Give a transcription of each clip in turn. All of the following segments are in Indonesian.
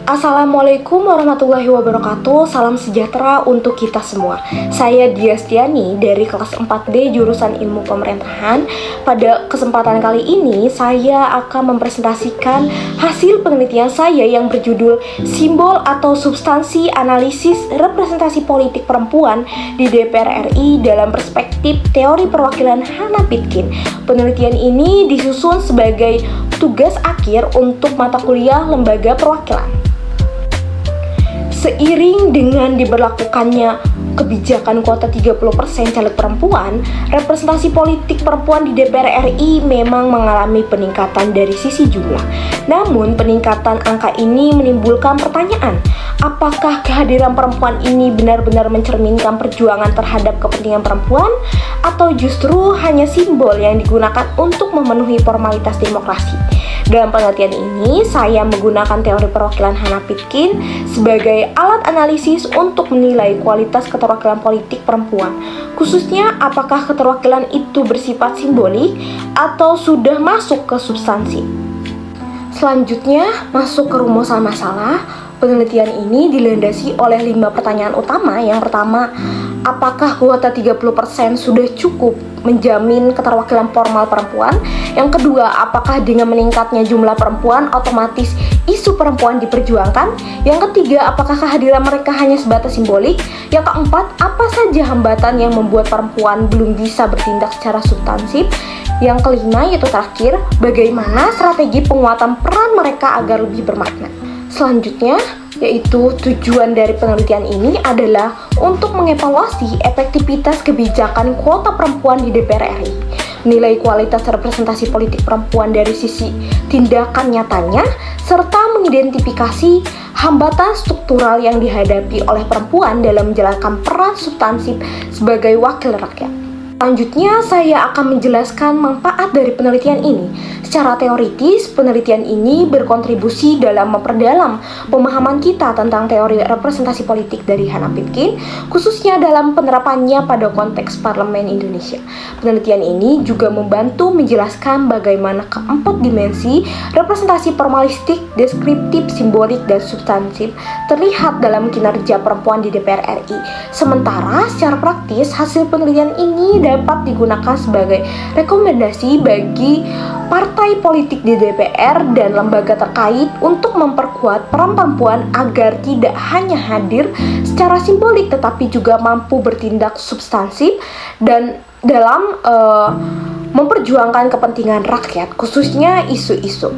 Assalamualaikum warahmatullahi wabarakatuh. Salam sejahtera untuk kita semua. Saya Diastiani dari kelas 4D jurusan Ilmu Pemerintahan. Pada kesempatan kali ini saya akan mempresentasikan hasil penelitian saya yang berjudul Simbol atau Substansi Analisis Representasi Politik Perempuan di DPR RI dalam Perspektif Teori Perwakilan Hannah Pitkin. Penelitian ini disusun sebagai tugas akhir untuk mata kuliah Lembaga Perwakilan. Seiring dengan diberlakukannya kebijakan kuota 30% caleg perempuan, representasi politik perempuan di DPR RI memang mengalami peningkatan dari sisi jumlah. Namun, peningkatan angka ini menimbulkan pertanyaan, apakah kehadiran perempuan ini benar-benar mencerminkan perjuangan terhadap kepentingan perempuan, atau justru hanya simbol yang digunakan untuk memenuhi formalitas demokrasi? Dalam penelitian ini, saya menggunakan teori perwakilan Hannah Pitkin sebagai alat analisis untuk menilai kualitas keterwakilan politik perempuan, khususnya apakah keterwakilan itu bersifat simbolik atau sudah masuk ke substansi. Selanjutnya, masuk ke rumusan masalah. Penelitian ini dilandasi oleh 5 pertanyaan utama. Yang pertama, apakah kuota 30% sudah cukup menjamin keterwakilan formal perempuan? Yang kedua, apakah dengan meningkatnya jumlah perempuan otomatis isu perempuan diperjuangkan? Yang ketiga, apakah kehadiran mereka hanya sebatas simbolik? Yang keempat, apa saja hambatan yang membuat perempuan belum bisa bertindak secara substansif? Yang kelima, yaitu terakhir, bagaimana strategi penguatan peran mereka agar lebih bermakna? Selanjutnya, yaitu tujuan dari penelitian ini adalah untuk mengevaluasi efektivitas kebijakan kuota perempuan di DPR RI, menilai kualitas representasi politik perempuan dari sisi tindakan nyatanya, serta mengidentifikasi hambatan struktural yang dihadapi oleh perempuan dalam menjalankan peran substansif sebagai wakil rakyat. Selanjutnya, saya akan menjelaskan manfaat dari penelitian ini. Secara teoritis, penelitian ini berkontribusi dalam memperdalam pemahaman kita tentang teori representasi politik dari Hannah Pitkin, khususnya dalam penerapannya pada konteks Parlemen Indonesia. Penelitian ini juga membantu menjelaskan bagaimana keempat dimensi representasi formalistik, deskriptif, simbolik, dan substansif terlihat dalam kinerja perempuan di DPR RI. Sementara, secara praktis, hasil penelitian ini dapat digunakan sebagai rekomendasi bagi partai politik di DPR dan lembaga terkait untuk memperkuat peran perempuan agar tidak hanya hadir secara simbolik tetapi juga mampu bertindak substansif dan dalam memperjuangkan kepentingan rakyat, khususnya isu-isu.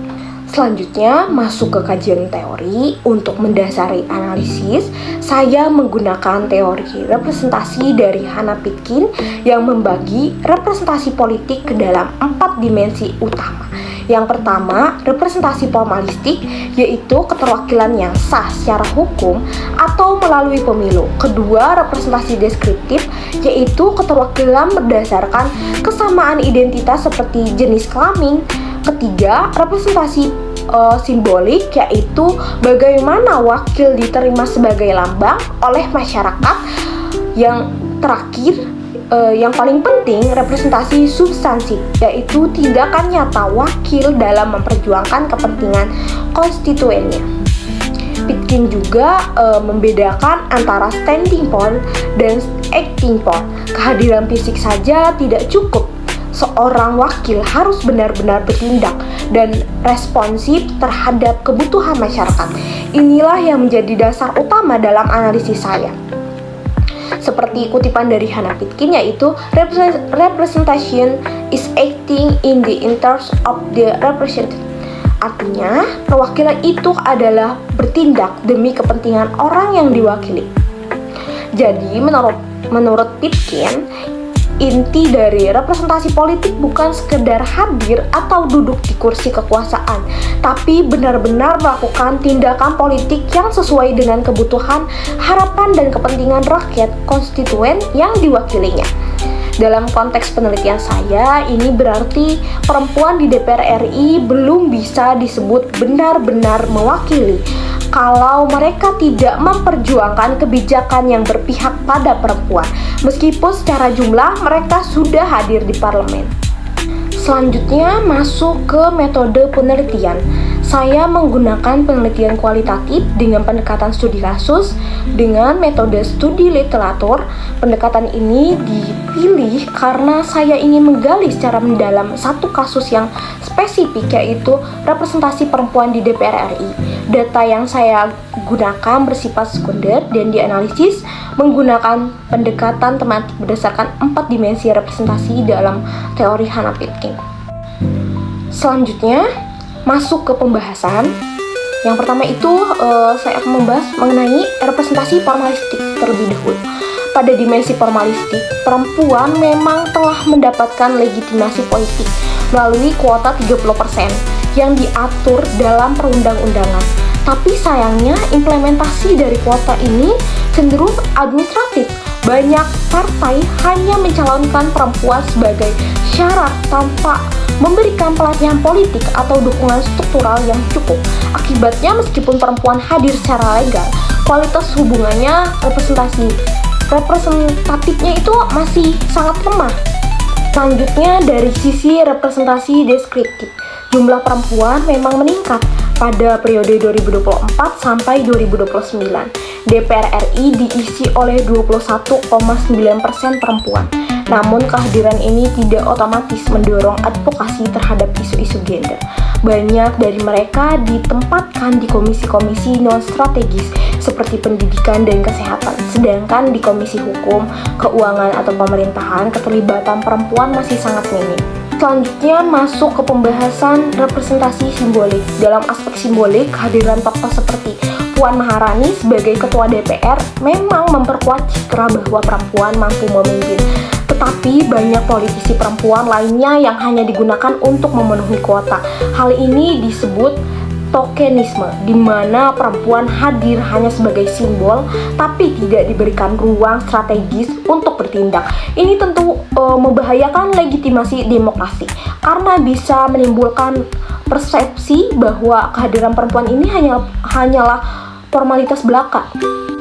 Selanjutnya, masuk ke kajian teori. Untuk mendasari analisis, saya menggunakan teori representasi dari Hannah Pitkin yang membagi representasi politik ke dalam 4 dimensi utama. Yang pertama, representasi formalistik, yaitu keterwakilan yang sah secara hukum atau melalui pemilu. Kedua, representasi deskriptif, yaitu keterwakilan berdasarkan kesamaan identitas seperti jenis kelamin. Ketiga, representasi simbolik, yaitu bagaimana wakil diterima sebagai lambang oleh masyarakat. Yang terakhir, yang paling penting, representasi substansif, yaitu tindakan nyata wakil dalam memperjuangkan kepentingan konstituennya. Pitkin juga membedakan antara standing poll dan acting poll. Kehadiran fisik saja tidak cukup. Seorang wakil harus benar-benar bertindak dan responsif terhadap kebutuhan masyarakat. Inilah yang menjadi dasar utama dalam analisis saya. Seperti kutipan dari Hannah Pitkin, yaitu representation is acting in the interest of the represented. Artinya, perwakilan itu adalah bertindak demi kepentingan orang yang diwakili. Jadi, menurut Pitkin, inti dari representasi politik bukan sekedar hadir atau duduk di kursi kekuasaan, tapi benar-benar melakukan tindakan politik yang sesuai dengan kebutuhan, harapan, dan kepentingan rakyat konstituen yang diwakilinya. Dalam konteks penelitian saya, ini berarti perempuan di DPR RI belum bisa disebut benar-benar mewakili kalau mereka tidak memperjuangkan kebijakan yang berpihak pada perempuan, meskipun secara jumlah mereka sudah hadir di parlemen. Selanjutnya, masuk ke metode penelitian. Saya menggunakan penelitian kualitatif dengan pendekatan studi kasus dengan metode studi literatur. Pendekatan ini dipilih karena saya ingin menggali secara mendalam satu kasus yang spesifik, yaitu representasi perempuan di DPR RI. Data yang saya gunakan bersifat sekunder dan dianalisis menggunakan pendekatan tematik berdasarkan 4 dimensi representasi dalam teori Hannah Pitkin. Selanjutnya masuk ke pembahasan. Yang pertama itu saya akan membahas mengenai representasi formalistik terlebih dahulu. Pada dimensi formalistik, perempuan memang telah mendapatkan legitimasi politik melalui kuota 30% yang diatur dalam perundang-undangan. Tapi sayangnya implementasi dari kuota ini cenderung administratif. Banyak partai hanya mencalonkan perempuan sebagai syarat tanpa memberikan pelatihan politik atau dukungan struktural yang cukup. Akibatnya meskipun perempuan hadir secara legal, kualitas hubungannya representatifnya itu masih sangat lemah. Selanjutnya dari sisi representasi deskriptif, jumlah perempuan memang meningkat pada periode 2024 sampai 2029. DPR RI diisi oleh 21,9% perempuan. Namun kehadiran ini tidak otomatis mendorong advokasi terhadap isu-isu gender. Banyak dari mereka ditempatkan di komisi-komisi non-strategis seperti pendidikan dan kesehatan. Sedangkan di komisi hukum, keuangan atau pemerintahan, keterlibatan perempuan masih sangat minim. Selanjutnya masuk ke pembahasan representasi simbolik. Dalam aspek simbolik, kehadiran tokoh seperti Puan Maharani sebagai ketua DPR memang memperkuat citra bahwa perempuan mampu memimpin. Tetapi banyak politisi perempuan lainnya yang hanya digunakan untuk memenuhi kuota. Hal ini disebut tokenisme, di mana perempuan hadir hanya sebagai simbol tapi tidak diberikan ruang strategis untuk bertindak. Ini tentu membahayakan legitimasi demokrasi karena bisa menimbulkan persepsi bahwa kehadiran perempuan ini hanyalah formalitas belaka.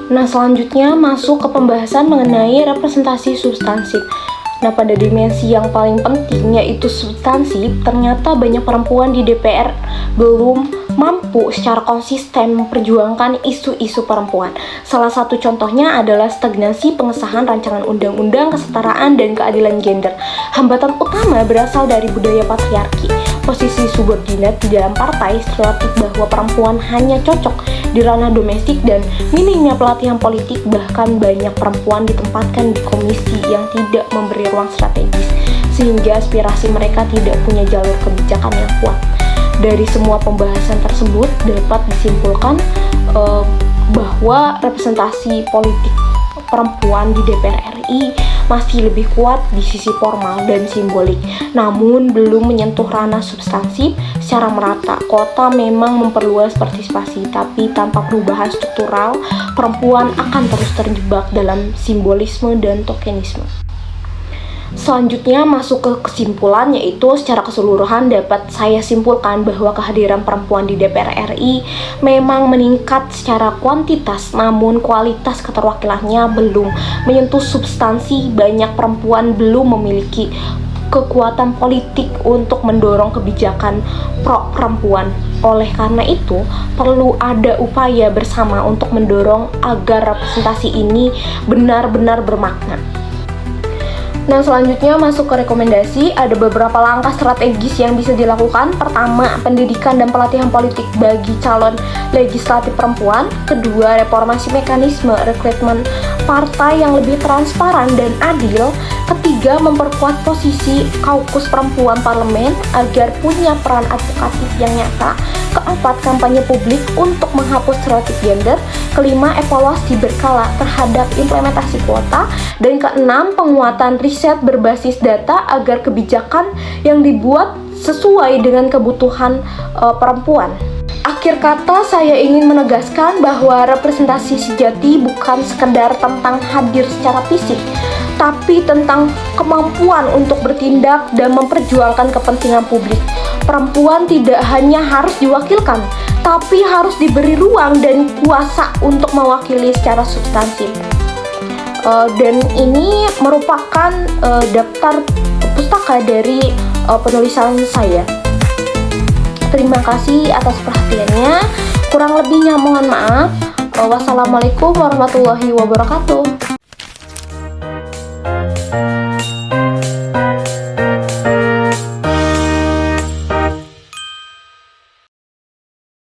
Nah, selanjutnya masuk ke pembahasan mengenai representasi substansif. Nah, pada dimensi yang paling penting yaitu substansif, ternyata banyak perempuan di DPR belum mampu secara konsisten memperjuangkan isu-isu perempuan. Salah satu contohnya adalah stagnasi pengesahan rancangan undang-undang kesetaraan dan keadilan gender. Hambatan utama berasal dari budaya patriarki, posisi subordinat di dalam partai, stereotip bahwa perempuan hanya cocok di ranah domestik, dan minimnya pelatihan politik. Bahkan banyak perempuan ditempatkan di komisi yang tidak memberi ruang strategis, sehingga aspirasi mereka tidak punya jalur kebijakan yang kuat. Dari semua pembahasan tersebut dapat disimpulkan bahwa representasi politik perempuan di DPR RI masih lebih kuat di sisi formal dan simbolik, namun belum menyentuh ranah substansif secara merata. Kota memang memperluas partisipasi, tapi tanpa perubahan struktural, perempuan akan terus terjebak dalam simbolisme dan tokenisme. Selanjutnya masuk ke kesimpulan, yaitu secara keseluruhan dapat saya simpulkan bahwa kehadiran perempuan di DPR RI memang meningkat secara kuantitas, namun kualitas keterwakilannya belum menyentuh substansi. Banyak perempuan belum memiliki kekuatan politik untuk mendorong kebijakan pro perempuan. Oleh karena itu, perlu ada upaya bersama untuk mendorong agar representasi ini benar-benar bermakna. Nah, selanjutnya masuk ke rekomendasi. Ada beberapa langkah strategis yang bisa dilakukan. Pertama, pendidikan dan pelatihan politik bagi calon legislatif perempuan. Kedua, reformasi mekanisme rekrutmen partai yang lebih transparan dan adil. Ketiga, memperkuat posisi kaukus perempuan parlemen agar punya peran advokatif yang nyata. Keempat, kampanye publik untuk menghapus stereotip gender. Kelima, evaluasi berkala terhadap implementasi kuota. Dan keenam, penguatan riset berbasis data agar kebijakan yang dibuat sesuai dengan kebutuhan perempuan. Akhir kata, saya ingin menegaskan bahwa representasi sejati bukan sekedar tentang hadir secara fisik, tapi tentang kemampuan untuk bertindak dan memperjuangkan kepentingan publik. Perempuan tidak hanya harus diwakilkan, tapi harus diberi ruang dan kuasa untuk mewakili secara substantif. Dan ini merupakan daftar pustaka dari penulisan saya. Terima kasih atas perhatiannya. Kurang lebihnya mohon maaf. Wassalamualaikum warahmatullahi wabarakatuh.